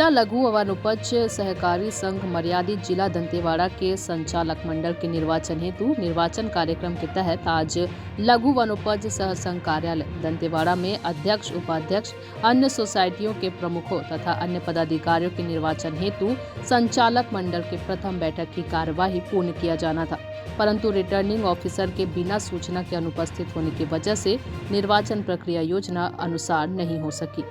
जिला लघु वनोपज सहकारी संघ मर्यादित जिला दंतेवाड़ा के संचालक मंडल के निर्वाचन हेतु निर्वाचन कार्यक्रम के तहत आज लघु वनोपज सह संघ कार्यालय दंतेवाड़ा में अध्यक्ष, उपाध्यक्ष, अन्य सोसाइटियों के प्रमुखों तथा अन्य पदाधिकारियों के निर्वाचन हेतु संचालक मंडल के प्रथम बैठक की कार्यवाही पूर्ण किया जाना था, परंतु रिटर्निंग ऑफिसर के बिना सूचना के अनुपस्थित होने की वजह से निर्वाचन प्रक्रिया योजना अनुसार नहीं हो सकी।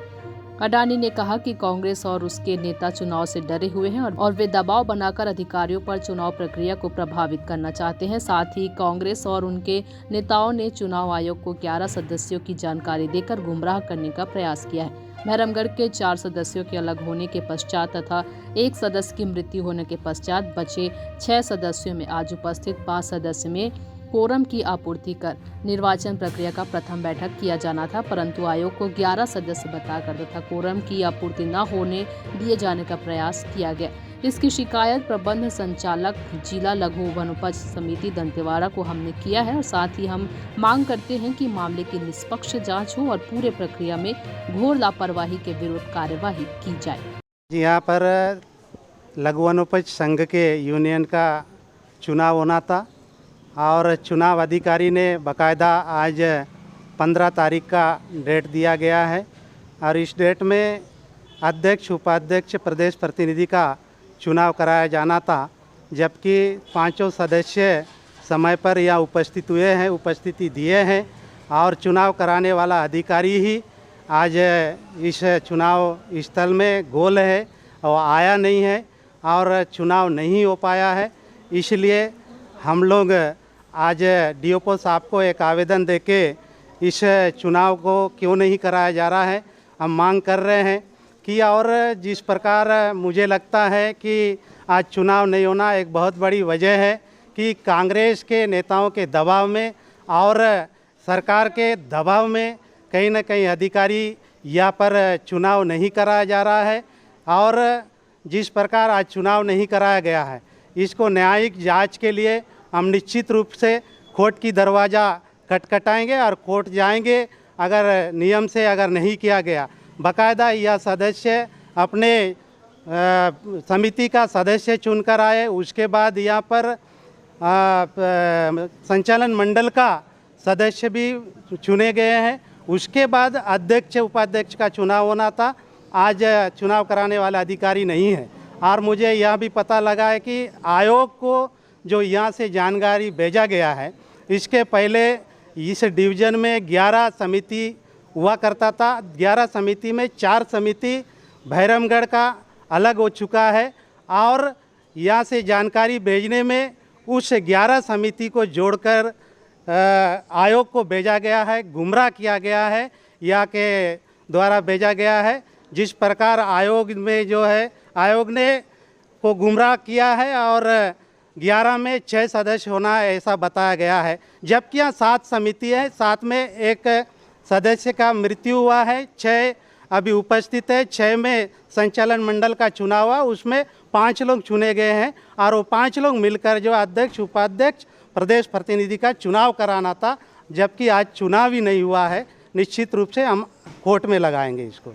अडानी ने कहा कि कांग्रेस और उसके नेता चुनाव से डरे हुए हैं और वे दबाव बनाकर अधिकारियों पर चुनाव प्रक्रिया को प्रभावित करना चाहते हैं। साथ ही कांग्रेस और उनके नेताओं ने चुनाव आयोग को 11 सदस्यों की जानकारी देकर गुमराह करने का प्रयास किया है। भैरमगढ़ के 4 सदस्यों के अलग होने के पश्चात तथा 1 सदस्य की मृत्यु होने के पश्चात बचे 6 सदस्यों में आज उपस्थित 5 सदस्य में कोरम की आपूर्ति कर निर्वाचन प्रक्रिया का प्रथम बैठक किया जाना था, परंतु आयोग को 11 सदस्य बताकर तथा कोरम की आपूर्ति न होने दिए जाने का प्रयास किया गया। इसकी शिकायत प्रबंध संचालक जिला लघु वनोपज समिति दंतेवाड़ा को हमने किया है और साथ ही हम मांग करते हैं कि मामले की निष्पक्ष जांच हो और पूरे प्रक्रिया में घोर लापरवाही के विरुद्ध कार्यवाही की जाए। यहाँ पर लघु वनोपज संघ के यूनियन का चुनाव होना था और चुनाव अधिकारी ने बाकायदा आज 15 तारीख का डेट दिया गया है और इस डेट में अध्यक्ष, उपाध्यक्ष, प्रदेश प्रतिनिधि का चुनाव कराया जाना था, जबकि 5 सदस्य समय पर यहाँ उपस्थित हुए हैं, उपस्थिति दिए हैं और चुनाव कराने वाला अधिकारी ही आज इस चुनाव स्थल में गोल है और आया नहीं है और चुनाव नहीं हो पाया है। इसलिए हम लोग आज डीओपो साहब को एक आवेदन देके इस चुनाव को क्यों नहीं कराया जा रहा है हम मांग कर रहे हैं कि, और जिस प्रकार मुझे लगता है कि आज चुनाव नहीं होना एक बहुत बड़ी वजह है कि कांग्रेस के नेताओं के दबाव में और सरकार के दबाव में कहीं न कहीं अधिकारी यहाँ पर चुनाव नहीं कराया जा रहा है और जिस प्रकार आज चुनाव नहीं कराया गया है इसको न्यायिक जांच के लिए हम निश्चित रूप से कोर्ट की दरवाज़ा खटखटाएंगे और कोर्ट जाएंगे। अगर नियम से अगर नहीं किया गया, बाकायदा यह सदस्य अपने समिति का सदस्य चुनकर आए, उसके बाद यहाँ पर संचालन मंडल का सदस्य भी चुने गए हैं, उसके बाद अध्यक्ष, उपाध्यक्ष का चुनाव होना था। आज चुनाव कराने वाला अधिकारी नहीं है और मुझे यह भी पता लगा है कि आयोग को जो यहाँ से जानकारी भेजा गया है, इसके पहले इस डिवीज़न में 11 समिति हुआ करता था। 11 समिति में 4 समिति भैरमगढ़ का अलग हो चुका है और यहाँ से जानकारी भेजने में उस 11 समिति को जोड़कर आयोग को भेजा गया है, गुमराह किया गया है, यहाँ के द्वारा भेजा गया है। जिस प्रकार आयोग में जो है आयोग ने को गुमराह किया है और 11 में 6 सदस्य होना ऐसा बताया गया है, जबकि यहाँ 7 समिति है, 7 में 1 सदस्य का मृत्यु हुआ है, 6 अभी उपस्थित है, 6 में संचालन मंडल का चुनाव हुआ, उसमें 5 लोग चुने गए हैं और वो 5 लोग मिलकर जो अध्यक्ष, उपाध्यक्ष, प्रदेश प्रतिनिधि का चुनाव कराना था, जबकि आज चुनाव ही नहीं हुआ है। निश्चित रूप से हम कोर्ट में लगाएंगे इसको।